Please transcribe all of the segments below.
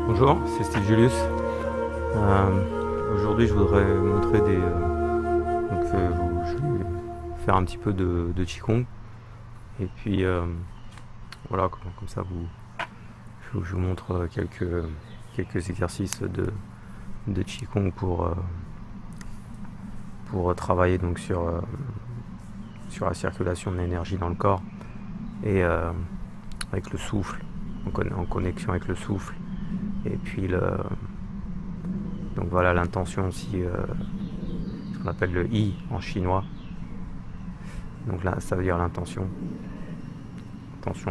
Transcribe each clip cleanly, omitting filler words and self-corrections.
Bonjour, c'est Steve Julius. Aujourd'hui, je voudrais montrer je vais faire un petit peu de Qigong. Et puis, voilà, comme ça, je vous montre quelques exercices de Qigong pour travailler donc sur la circulation de l'énergie dans le corps et avec le souffle, en connexion avec le souffle. Et puis donc voilà l'intention aussi, ce qu'on appelle le I en chinois. Donc là, ça veut dire l'intention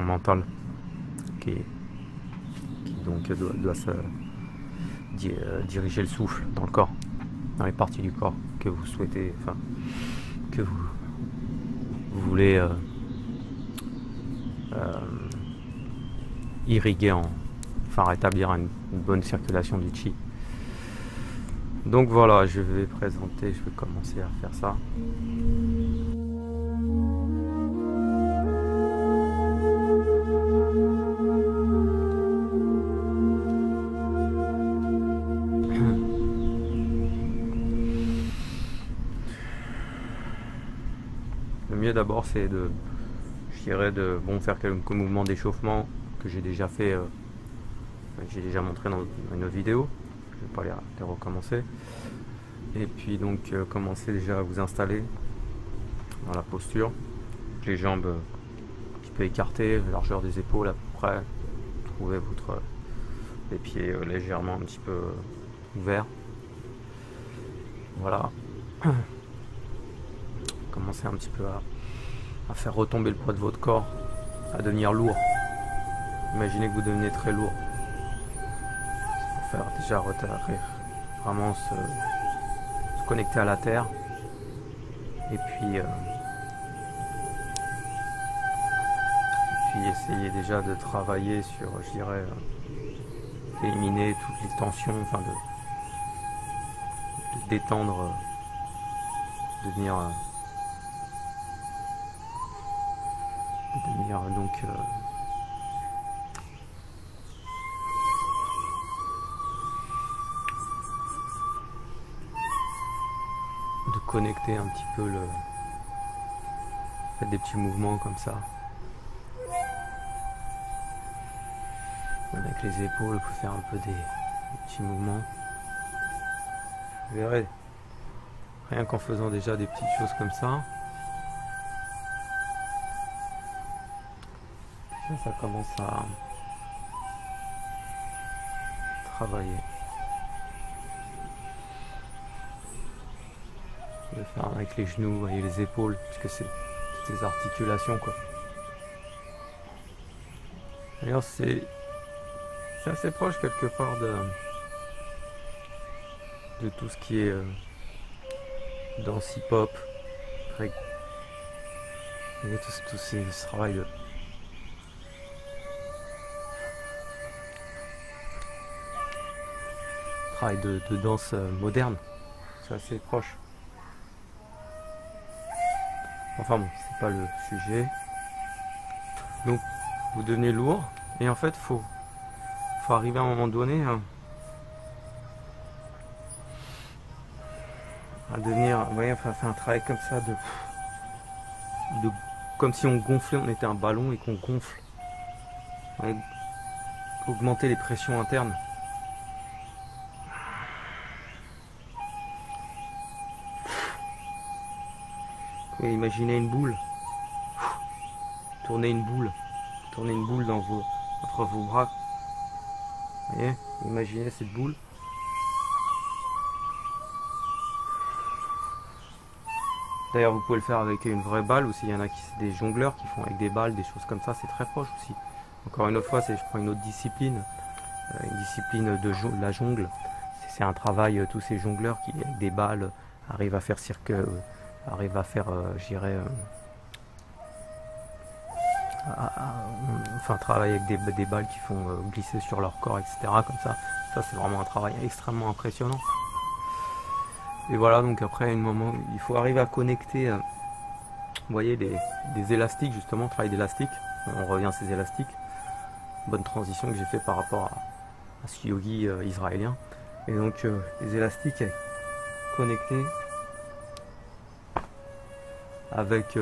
mentale qui donc doit diriger le souffle dans le corps, dans les parties du corps que vous souhaitez, enfin que vous voulez irriguer enfin rétablir une bonne circulation du chi. Donc voilà, je vais commencer à faire ça. Le mieux d'abord c'est de faire quelques mouvements d'échauffement que j'ai déjà fait. J'ai déjà montré dans une autre vidéo, je ne vais pas les recommencer. Et puis donc commencez déjà à vous installer dans la posture, les jambes un petit peu écartées, largeur des épaules à peu près, trouvez les pieds légèrement un petit peu ouverts. Voilà. Commencez un petit peu à faire retomber le poids de votre corps, à devenir lourd. Imaginez que vous devenez très lourd. Faire déjà vraiment se connecter à la terre et puis essayer déjà de travailler sur, je dirais, éliminer toutes les tensions, enfin de détendre, devenir donc de connecter un petit peu faites des petits mouvements comme ça avec les épaules, vous pouvez faire un peu des petits mouvements, vous verrez, rien qu'en faisant déjà des petites choses comme ça, ça commence à travailler. De faire avec les genoux et les épaules, puisque c'est toutes ces articulations quoi. D'ailleurs c'est assez proche quelque part de tout ce qui est danse hip-hop, tout ce travail de danse moderne, c'est assez proche. Enfin bon, c'est pas le sujet. Donc vous devenez lourd et en fait faut arriver à un moment donné à devenir, vous voyez, enfin faire un travail comme ça comme si on gonflait, on était un ballon et qu'on gonfle, ouais, augmenter les pressions internes. Et imaginez une boule, tournez une boule entre vos bras. Vous voyez, imaginez cette boule. D'ailleurs, vous pouvez le faire avec une vraie balle aussi. Il y en a des jongleurs qui font avec des balles, des choses comme ça. C'est très proche aussi. Encore une autre fois, je prends une autre discipline, une discipline de la jongle. C'est un travail, tous ces jongleurs qui avec des balles arrivent à faire je dirais, enfin travailler avec des balles qui font glisser sur leur corps, etc. Comme ça c'est vraiment un travail extrêmement impressionnant. Et voilà, donc après un moment, il faut arriver à connecter, vous voyez, des élastiques, justement, travail d'élastique. On revient à ces élastiques. Bonne transition que j'ai fait par rapport un yogi israélien. Et donc les élastiques connectés avec,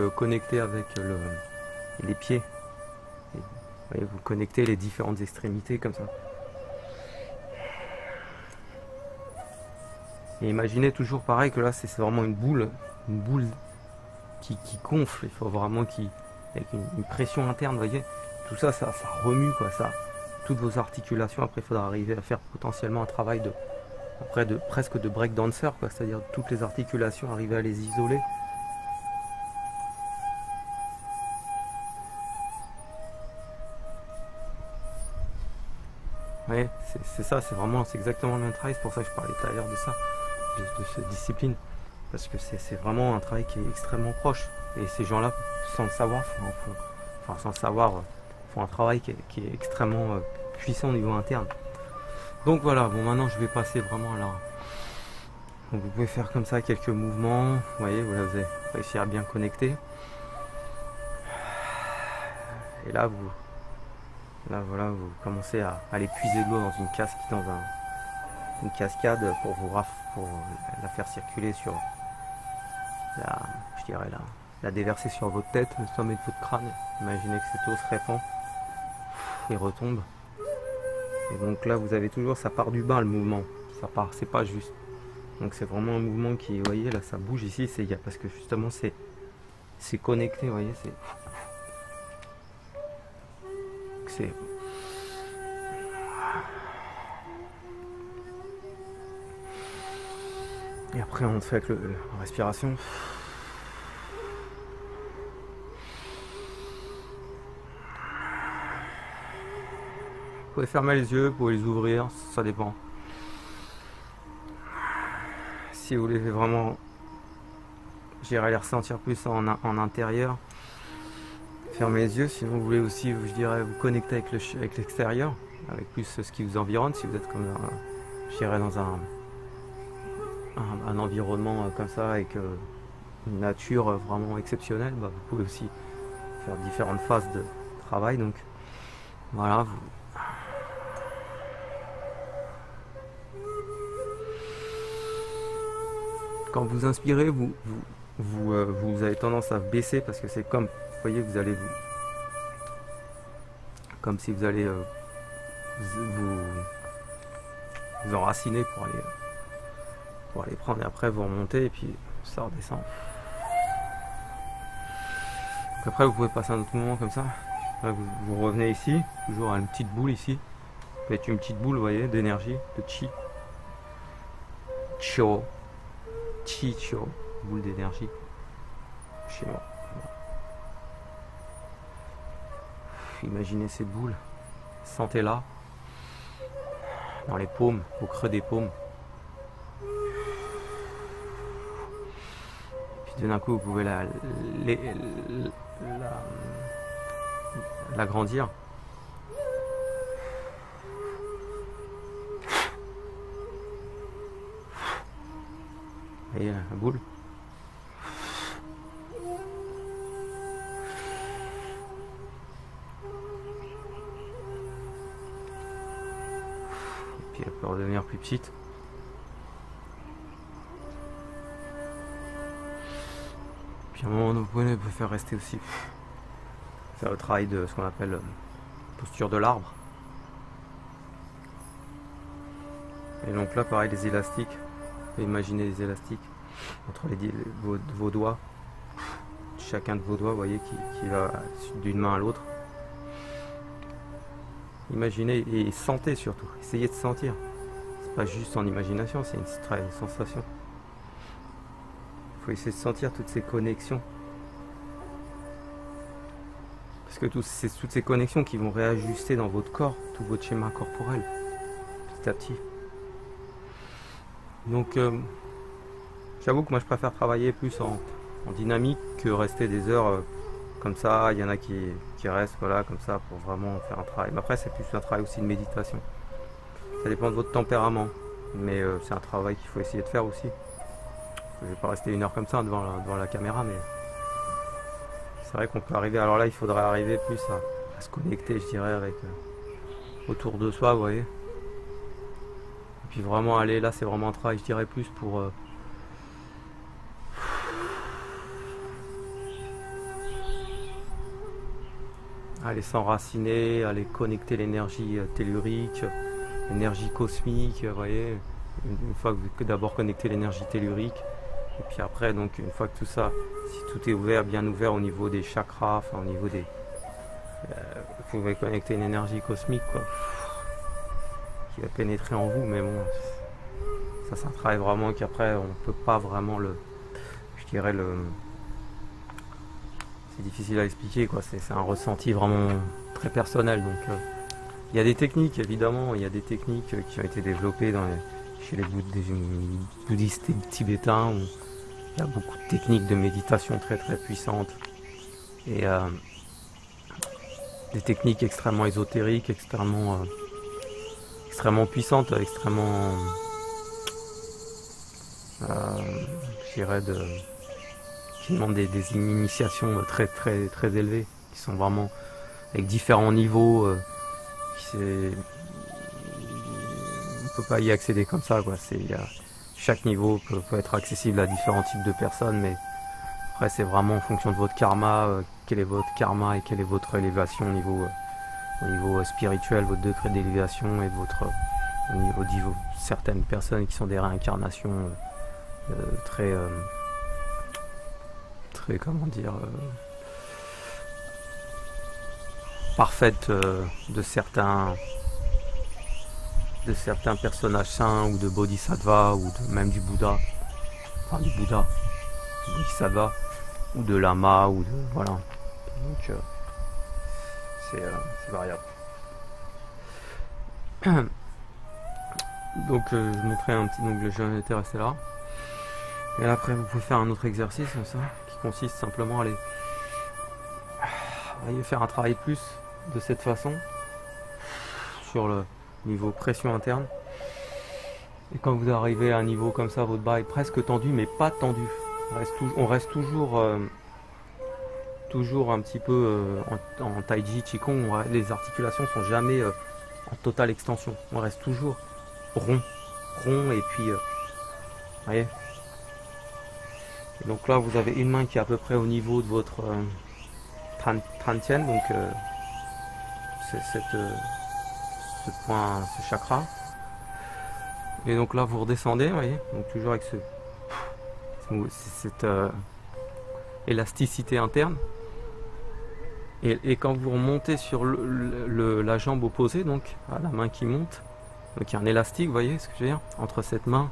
les pieds. Et, vous voyez, vous connectez les différentes extrémités comme ça. Et imaginez toujours pareil que là c'est vraiment une boule qui gonfle. Il faut vraiment avec une pression interne, vous voyez. Tout ça, ça remue quoi, ça. Toutes vos articulations. Après, il faudra arriver à faire potentiellement un travail presque de breakdancer, quoi. C'est-à-dire toutes les articulations, arriver à les isoler. Ouais, c'est ça, c'est exactement le même travail. C'est pour ça que je parlais tout à l'heure de ça, de cette discipline. Parce que c'est vraiment un travail qui est extrêmement proche. Et ces gens-là, sans le savoir, font un travail qui est extrêmement puissant au niveau interne. Donc voilà, bon maintenant je vais passer vraiment là. Donc vous pouvez faire comme ça quelques mouvements. Vous voyez, vous avez réussi à bien connecter. Et là voilà, vous commencez à aller puiser de l'eau dans une cascade pour la faire circuler sur la déverser sur votre tête, le sommet de votre crâne. Imaginez que cette eau se répand et retombe. Et donc là, vous avez toujours, ça part du bas le mouvement. Ça part, c'est pas juste. Donc c'est vraiment un mouvement qui, vous voyez, là, ça bouge ici, parce que justement, c'est connecté, vous voyez, c'est. Et après, on fait avec la respiration. Vous pouvez fermer les yeux, vous pouvez les ouvrir, ça dépend. Si vous voulez vraiment, j'irai les ressentir plus en intérieur, fermez les yeux. Sinon, vous voulez aussi, je dirais, vous connecter avec l'extérieur, avec plus ce qui vous environne. Si vous êtes comme, je dirais, dans un environnement comme ça, avec une nature vraiment exceptionnelle, bah, vous pouvez aussi faire différentes phases de travail. Donc voilà, quand vous inspirez, vous avez tendance à baisser parce que c'est comme, vous voyez, comme si vous allez vous enraciner pour aller prendre, et après vous remontez et puis ça redescend. Donc après vous pouvez passer un autre moment comme ça. Là, vous revenez ici, toujours à une petite boule ici. Ça peut être une petite boule, vous voyez, d'énergie, de chi. Chi-cho, boule d'énergie. Chez moi. Imaginez ces boules, sentez-la dans les paumes, au creux des paumes. Puis d'un coup, vous pouvez l'agrandir. Et la boule. Puis elle peut redevenir plus petite. Puis à un moment, vous pouvez faire rester aussi. Faire le travail de ce qu'on appelle posture de l'arbre. Et donc là, pareil, les élastiques. Imaginez les élastiques entre vos doigts, chacun de vos doigts, vous voyez, qui va d'une main à l'autre. Imaginez et sentez surtout, essayez de sentir. C'est pas juste en imagination, c'est une sensation. Il faut essayer de sentir toutes ces connexions. Parce que c'est toutes ces connexions qui vont réajuster dans votre corps, tout votre schéma corporel, petit à petit. Donc, j'avoue que moi je préfère travailler plus en dynamique que rester des heures comme ça. Il y en a qui restent voilà, comme ça pour vraiment faire un travail. Mais après, c'est plus un travail aussi de méditation. Ça dépend de votre tempérament. Mais c'est un travail qu'il faut essayer de faire aussi. Je vais pas rester une heure comme ça devant la caméra, mais c'est vrai qu'on peut arriver. Alors là, il faudrait arriver plus à se connecter, je dirais, avec autour de soi, vous voyez. puis vraiment aller là, c'est vraiment un travail, je dirais, plus pour aller s'enraciner, aller connecter l'énergie tellurique, l'énergie cosmique, vous voyez, une fois que d'abord connecter l'énergie tellurique, et puis après, donc une fois que tout ça, si tout est ouvert, bien ouvert au niveau des chakras, enfin au niveau des... vous pouvez connecter une énergie cosmique, quoi, qui va pénétrer en vous, mais bon, ça c'est un travail vraiment qu'après on peut pas vraiment le... Je dirais le... C'est difficile à expliquer, quoi, c'est un ressenti vraiment très personnel, donc... il y a des techniques, évidemment, il y a des techniques qui ont été développées chez les bouddhistes tibétains, où il y a beaucoup de techniques de méditation très très puissantes, et des techniques extrêmement ésotériques, extrêmement puissantes, extrêmement, je dirais, qui demandent des initiations très très très élevées, qui sont vraiment avec différents niveaux. On ne peut pas y accéder comme ça, quoi. Chaque niveau peut être accessible à différents types de personnes, mais après c'est vraiment en fonction de votre karma, quel est votre karma et quelle est votre élévation au niveau spirituel, votre degré d'élévation et au niveau certaines personnes qui sont des réincarnations très comment dire, parfaites de certains personnages saints ou de bodhisattvas ou même du Bouddha, enfin du bodhisattva ou de lama ou de voilà. Donc c'est variable. Donc je montrais un petit, donc j'en étais resté là. Et après vous pouvez faire un autre exercice comme ça, qui consiste simplement à aller faire un travail plus de cette façon sur le niveau pression interne. Et quand vous arrivez à un niveau comme ça, votre bras est presque tendu, mais pas tendu. On reste toujours un petit peu en taiji, qigong, les articulations sont jamais en totale extension. On reste toujours rond, et puis, voyez. Et donc là, vous avez une main qui est à peu près au niveau de votre Trantien, donc ce point, ce chakra. Et donc là, vous redescendez, vous voyez, donc toujours avec cette élasticité interne. Et quand vous remontez sur la jambe opposée, donc à la main qui monte, donc il y a un élastique, vous voyez ce que je veux dire, entre cette main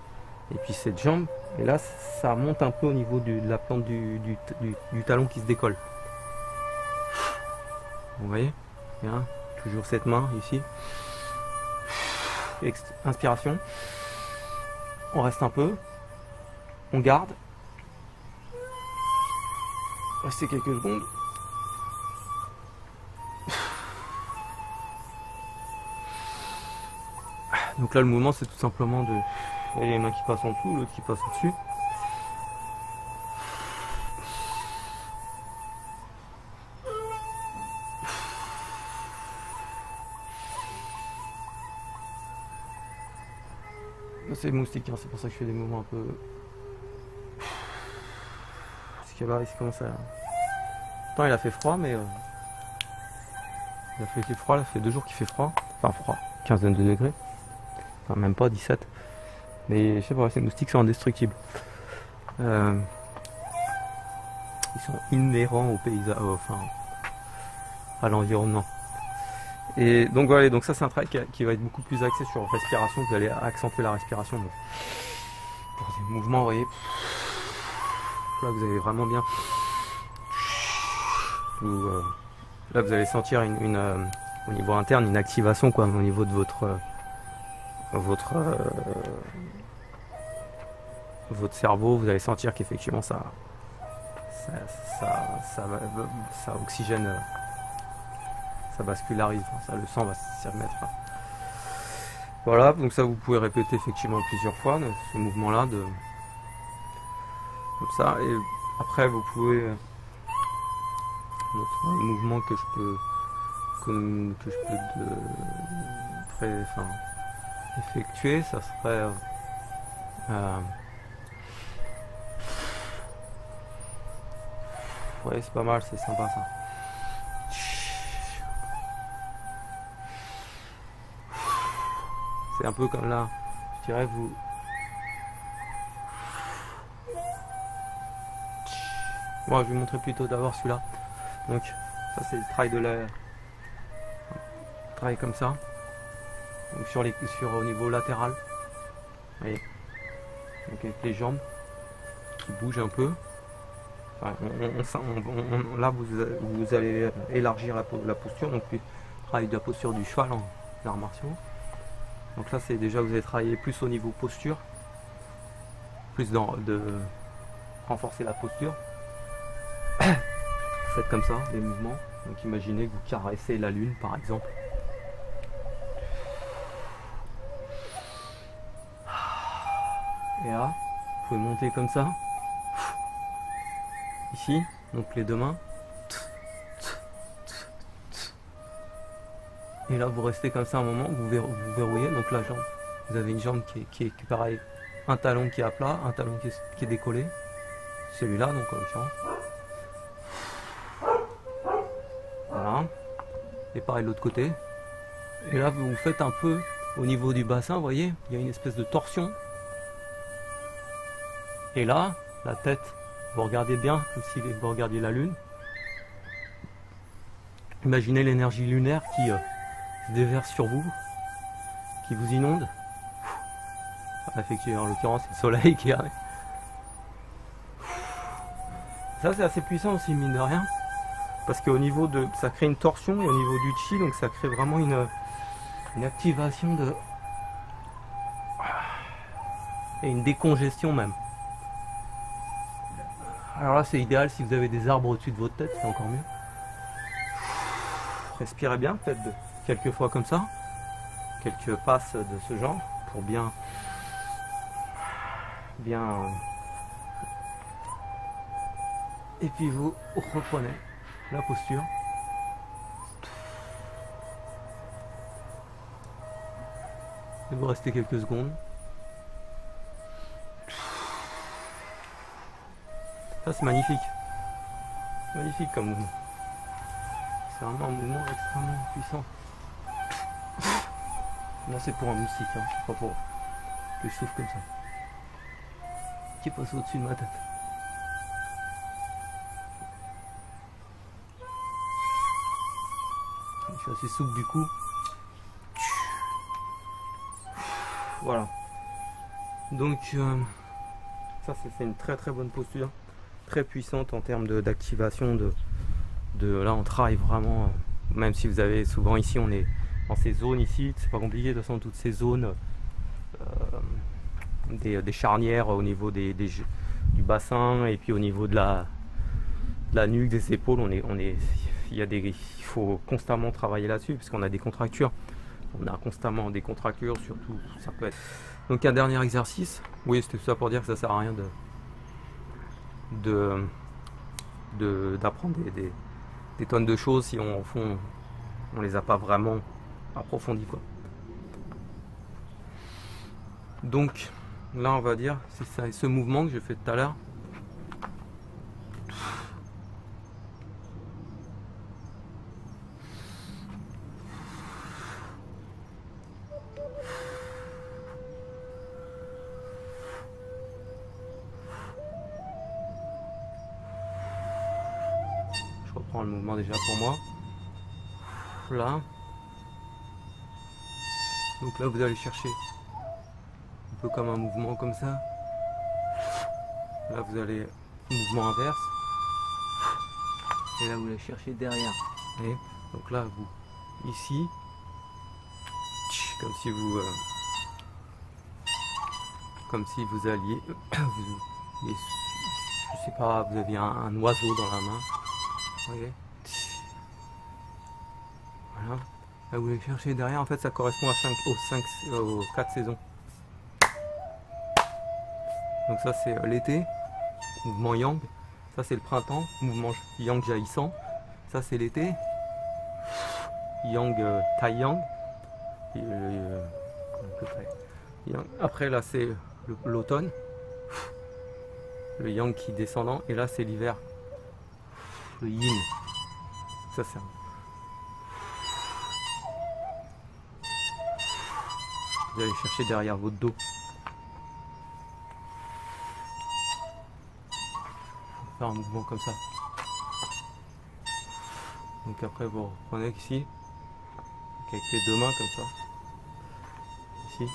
et puis cette jambe. Et là, ça monte un peu au niveau de la plante du talon qui se décolle. Vous voyez, bien, toujours cette main ici. Inspiration. On reste un peu. On garde. Restez quelques secondes. Donc là, le mouvement, c'est tout simplement de... les mains qui passent en dessous, l'autre qui passe au-dessus. C'est moustique, hein, c'est pour ça que je fais des mouvements un peu... Parce que là, il commence à... Pourtant, il a fait froid, mais... Il a fait froid, là, ça fait 2 jours qu'il fait froid. Enfin, froid, 15 degrés. Enfin, même pas 17. Mais je sais pas, ces moustiques sont indestructibles. Ils sont inhérents au paysage, enfin, à l'environnement. Et donc voilà, donc ça c'est un travail qui va être beaucoup plus axé sur respiration. Vous allez accentuer la respiration. Donc, pour des mouvements, vous voyez, là vous avez vraiment bien. Là vous allez sentir au niveau interne une activation, quoi, au niveau de votre cerveau. Vous allez sentir qu'effectivement ça oxygène, ça vascularise, ça, le sang va s'y remettre. Voilà, donc ça vous pouvez répéter effectivement plusieurs fois ce mouvement là comme ça. Et après vous pouvez un autre mouvement effectuer, ça serait ouais, c'est pas mal, c'est sympa ça. C'est un peu comme là, je dirais vous. Moi, je vais vous montrer plutôt d'abord celui-là. Donc, ça c'est le travail de la. Travail comme ça. Donc au niveau latéral. Vous voyez. Donc avec les jambes qui bougent un peu. Enfin, là, vous allez élargir la posture. Donc, travail de la posture du cheval en arts martiaux. Donc là, c'est déjà, vous allez travailler plus au niveau posture. Plus de renforcer la posture. Faites comme ça, les mouvements. Donc imaginez que vous caressez la lune, par exemple. Et là, vous pouvez monter comme ça. Ici, donc les deux mains. Et là, vous restez comme ça un moment, vous verrouillez. Donc la jambe, vous avez une jambe qui est pareil. Un talon qui est à plat, un talon qui est décollé. Celui-là, donc en l'occurrence. Voilà. Et pareil de l'autre côté. Et là, vous faites un peu au niveau du bassin, vous voyez, il y a une espèce de torsion. Et là, la tête, vous regardez bien, comme si vous regardiez la lune. Imaginez l'énergie lunaire qui se déverse sur vous, qui vous inonde. Effectivement, en l'occurrence, c'est le soleil qui arrive. Ça, c'est assez puissant aussi, mine de rien. Parce qu'au niveau de. Ça crée une torsion et au niveau du chi, donc ça crée vraiment une activation de. Et une décongestion même. Alors là, c'est idéal si vous avez des arbres au-dessus de votre tête, c'est encore mieux. Respirez bien, faites quelques fois comme ça, quelques passes de ce genre pour bien. Et puis vous reprenez la posture. Et vous restez quelques secondes. Ça, c'est magnifique. Magnifique comme mouvement. C'est vraiment un mouvement extrêmement puissant. Là, c'est pour un moustique, hein. Pas pour que je souffle comme ça. Qui passe au-dessus de ma tête. Je suis assez souple du coup. Voilà. Donc, ça, c'est une très très bonne posture. Très puissante en termes d'activation là on travaille vraiment, même si vous avez souvent ici on est dans ces zones ici, c'est pas compliqué de toute façon, toutes ces zones des charnières au niveau du bassin et puis au niveau de la nuque, des épaules, il faut constamment travailler là-dessus parce qu'on a des contractures, on a constamment des contractures, surtout ça peut être. Donc un dernier exercice, oui c'était tout ça pour dire que ça sert à rien d'apprendre des tonnes de choses si au fond on les a pas vraiment approfondies quoi. Donc là on va dire c'est ça, ce mouvement que j'ai fait tout à l'heure. Je reprends le mouvement déjà pour moi. Là. Donc là vous allez chercher un peu comme un mouvement comme ça. Là vous allez mouvement inverse. Et là vous allez chercher derrière. Et donc là vous ici comme si vous alliez je sais pas, vous aviez un oiseau dans la main. Okay. Voilà. Là vous allez chercher derrière, en fait ça correspond aux 4 saisons. Donc ça c'est l'été, mouvement yang. Ça c'est le printemps, mouvement yang jaillissant. Ça c'est l'été, yang tai yang. Après là c'est l'automne, le yang qui descendant, et là c'est l'hiver, le yin. Ça c'est vous allez chercher derrière votre dos. Faire un mouvement comme ça. Donc après vous reprenez ici, avec les deux mains comme ça. Ici.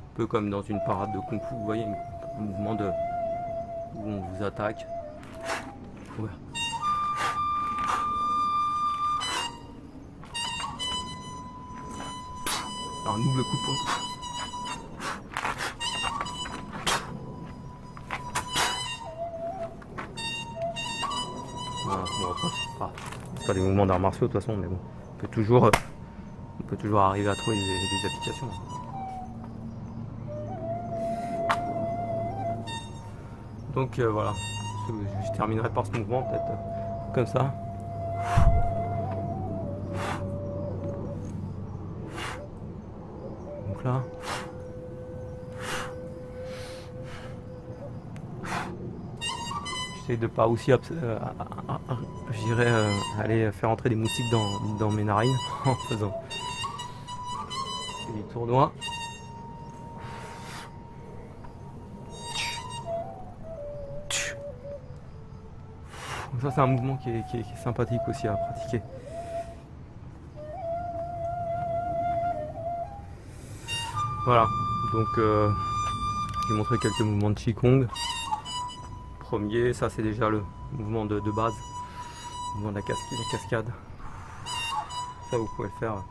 Un peu comme dans une parade de kung fu, vous voyez, un mouvement de où on vous attaque. Ouais. Un double coup de poing. Voilà, bon, c'est pas des mouvements d'arts martiaux de toute façon, mais bon, on peut toujours arriver à trouver des applications. Donc voilà, je terminerai par ce mouvement peut-être comme ça. Donc là. J'essaie de pas aussi aller faire entrer des moustiques dans mes narines en faisant des tournois. Ça c'est un mouvement qui est sympathique aussi à pratiquer. Voilà, donc j'ai montré quelques mouvements de Qigong. Premier, ça c'est déjà le mouvement de base, le mouvement de la cascade. Ça vous pouvez le faire.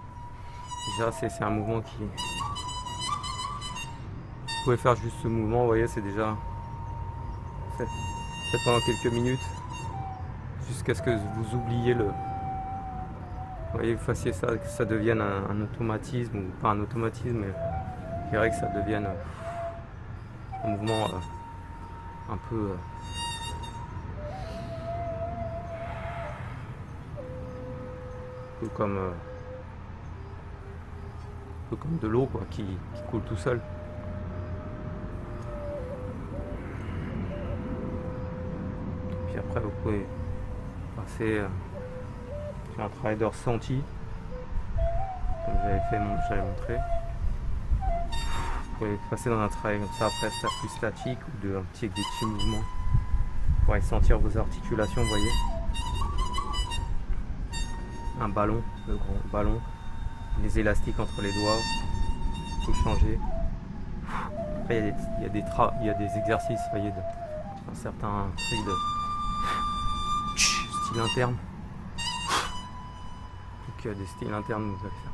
Déjà c'est un mouvement qui... Vous pouvez faire juste ce mouvement, vous voyez, c'est déjà... Faites pendant quelques minutes, jusqu'à ce que vous oubliez le... Vous voyez, vous fassiez ça, que ça devienne un automatisme, ou pas un automatisme, mais je dirais que ça devienne un mouvement un peu comme de l'eau quoi, qui coule tout seul. Puis après vous pouvez passer sur un travail de ressenti, comme j'avais montré. Vous pouvez passer dans un travail comme ça, après faire plus statique ou avec des petits mouvements pour aller sentir vos articulations, vous voyez. Un ballon, le grand ballon, les élastiques entre les doigts, vous changer. Après il y a des exercices, vous voyez, un certain truc de style interne. Donc il y a des styles internes, vous allez faire.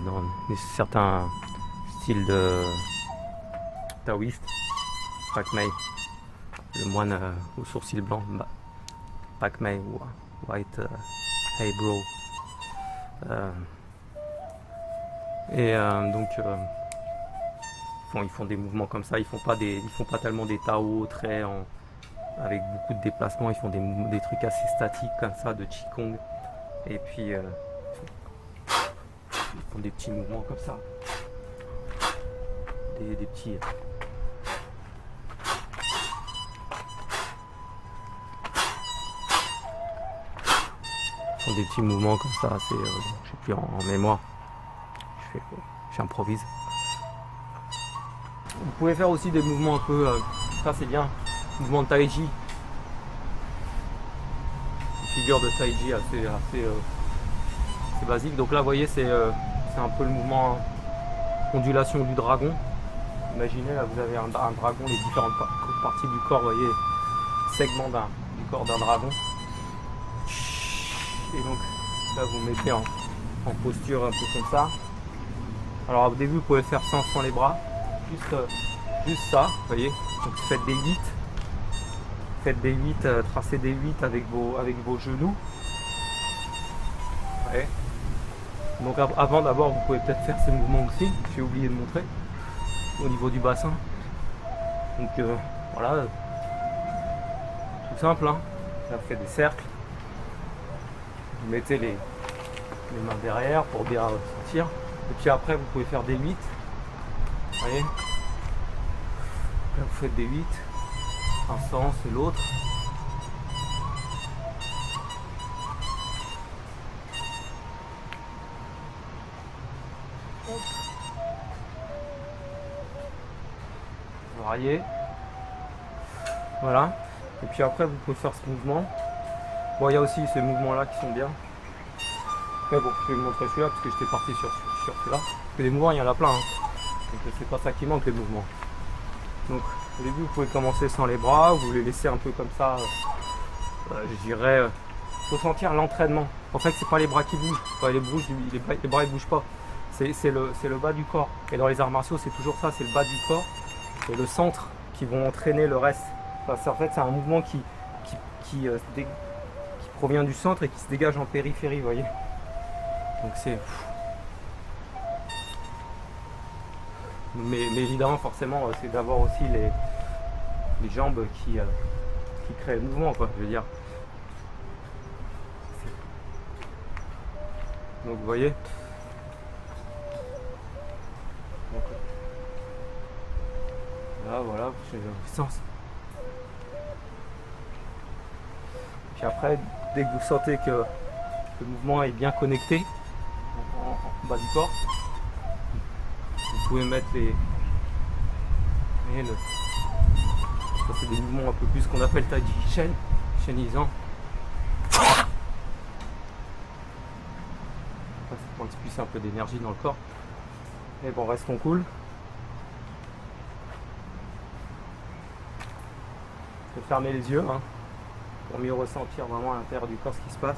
Dans certains styles de taoïste, Pak Mei, le moine aux sourcils blancs, Pak Mei ou White Hey Bro. Donc ils font des mouvements comme ça, ils font pas tellement des Tao très avec beaucoup de déplacements, ils font des trucs assez statiques comme ça de Qigong. Et puis ils font des petits mouvements comme ça, des petits des petits mouvements comme ça, je sais plus en mémoire, j'improvise. Vous pouvez faire aussi des mouvements un peu, ça c'est bien, mouvement de Tai Chi, une figure de Tai Chi assez basique. Donc là vous voyez c'est un peu le mouvement ondulation du dragon. Imaginez là vous avez un dragon, les différentes parties du corps, vous voyez, segments du corps d'un dragon. Et donc là vous mettez en posture un peu comme ça. Alors au début vous pouvez faire sans les bras, juste ça, vous voyez. Donc faites des 8. Faites des 8, tracez des 8 avec vos genoux. Ouais. Donc avant d'abord vous pouvez peut-être faire ces mouvements aussi, j'ai oublié de montrer, au niveau du bassin. Donc voilà, tout simple, hein. Là vous faites des cercles. Vous mettez les mains derrière pour bien sentir. Et puis après, vous pouvez faire des 8. Vous voyez? Là, vous faites des 8. Un sens et l'autre. Varier. Voilà. Et puis après, vous pouvez faire ce mouvement. Bon, il y a aussi ces mouvements-là qui sont bien. Mais bon, je vais vous montrer celui-là parce que j'étais parti sur celui-là. Parce que les mouvements, il y en a plein. Hein. Donc c'est pas ça qui manque, les mouvements. Donc au début, vous pouvez commencer sans les bras. Vous les laissez un peu comme ça. Je dirais, faut sentir l'entraînement. En fait, c'est pas les bras qui bougent. Enfin, les bras ils bougent pas. C'est le bas du corps. Et dans les arts martiaux, c'est toujours ça. C'est le bas du corps et le centre qui vont entraîner le reste. Enfin, en fait, c'est un mouvement qui provient du centre et qui se dégage en périphérie, vous voyez. Donc c'est... Mais évidemment, forcément, c'est d'avoir aussi les jambes qui créent le mouvement, quoi, je veux dire. Donc vous voyez. Donc, là, voilà, j'ai la puissance. Puis après, dès que vous sentez que le mouvement est bien connecté en bas du corps, vous pouvez mettre ça c'est des mouvements un peu plus qu'on appelle taiji shen, chenisant. Ça prend plus un peu d'énergie dans le corps. Mais bon, restons cool. Je vais fermer les yeux, hein, pour mieux ressentir vraiment à l'intérieur du corps ce qui se passe.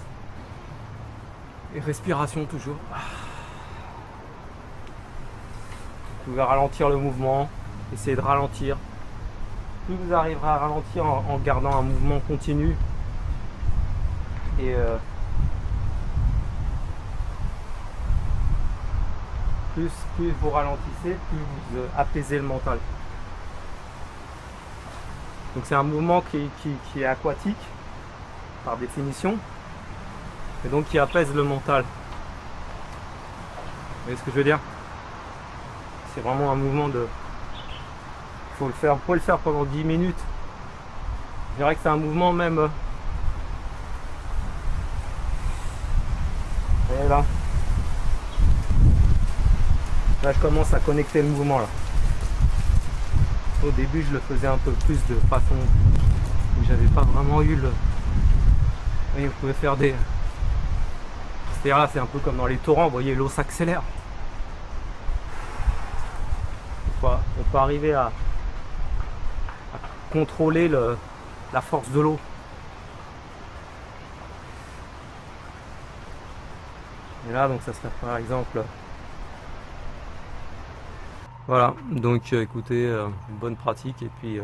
Et respiration toujours. Vous pouvez ralentir le mouvement, essayer de ralentir. Plus vous arriverez à ralentir en gardant un mouvement continu et plus vous ralentissez, plus vous apaisez le mental. Donc c'est un mouvement qui est aquatique par définition et donc qui apaise le mental. Vous voyez ce que je veux dire? C'est vraiment un mouvement de... Faut le faire, vous pouvez le faire pendant 10 minutes. Je dirais que c'est un mouvement même... Et là. Là je commence à connecter le mouvement là. Au début je le faisais un peu plus de façon où j'avais pas vraiment eu le... Vous pouvez faire des... C'est-à-dire là c'est un peu comme dans les torrents, vous voyez l'eau s'accélère. On peut arriver à contrôler la force de l'eau. Et là donc ça serait par exemple... Voilà, donc écoutez, bonne pratique et puis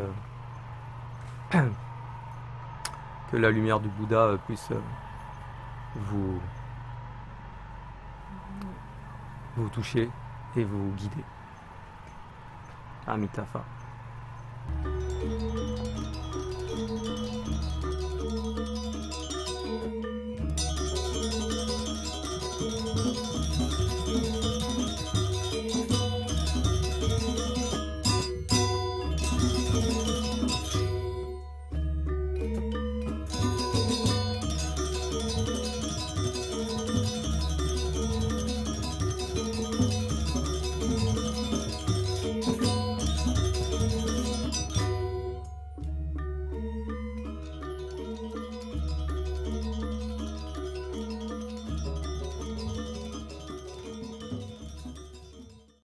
que la lumière du Bouddha puisse vous toucher et vous guider. Amitabha.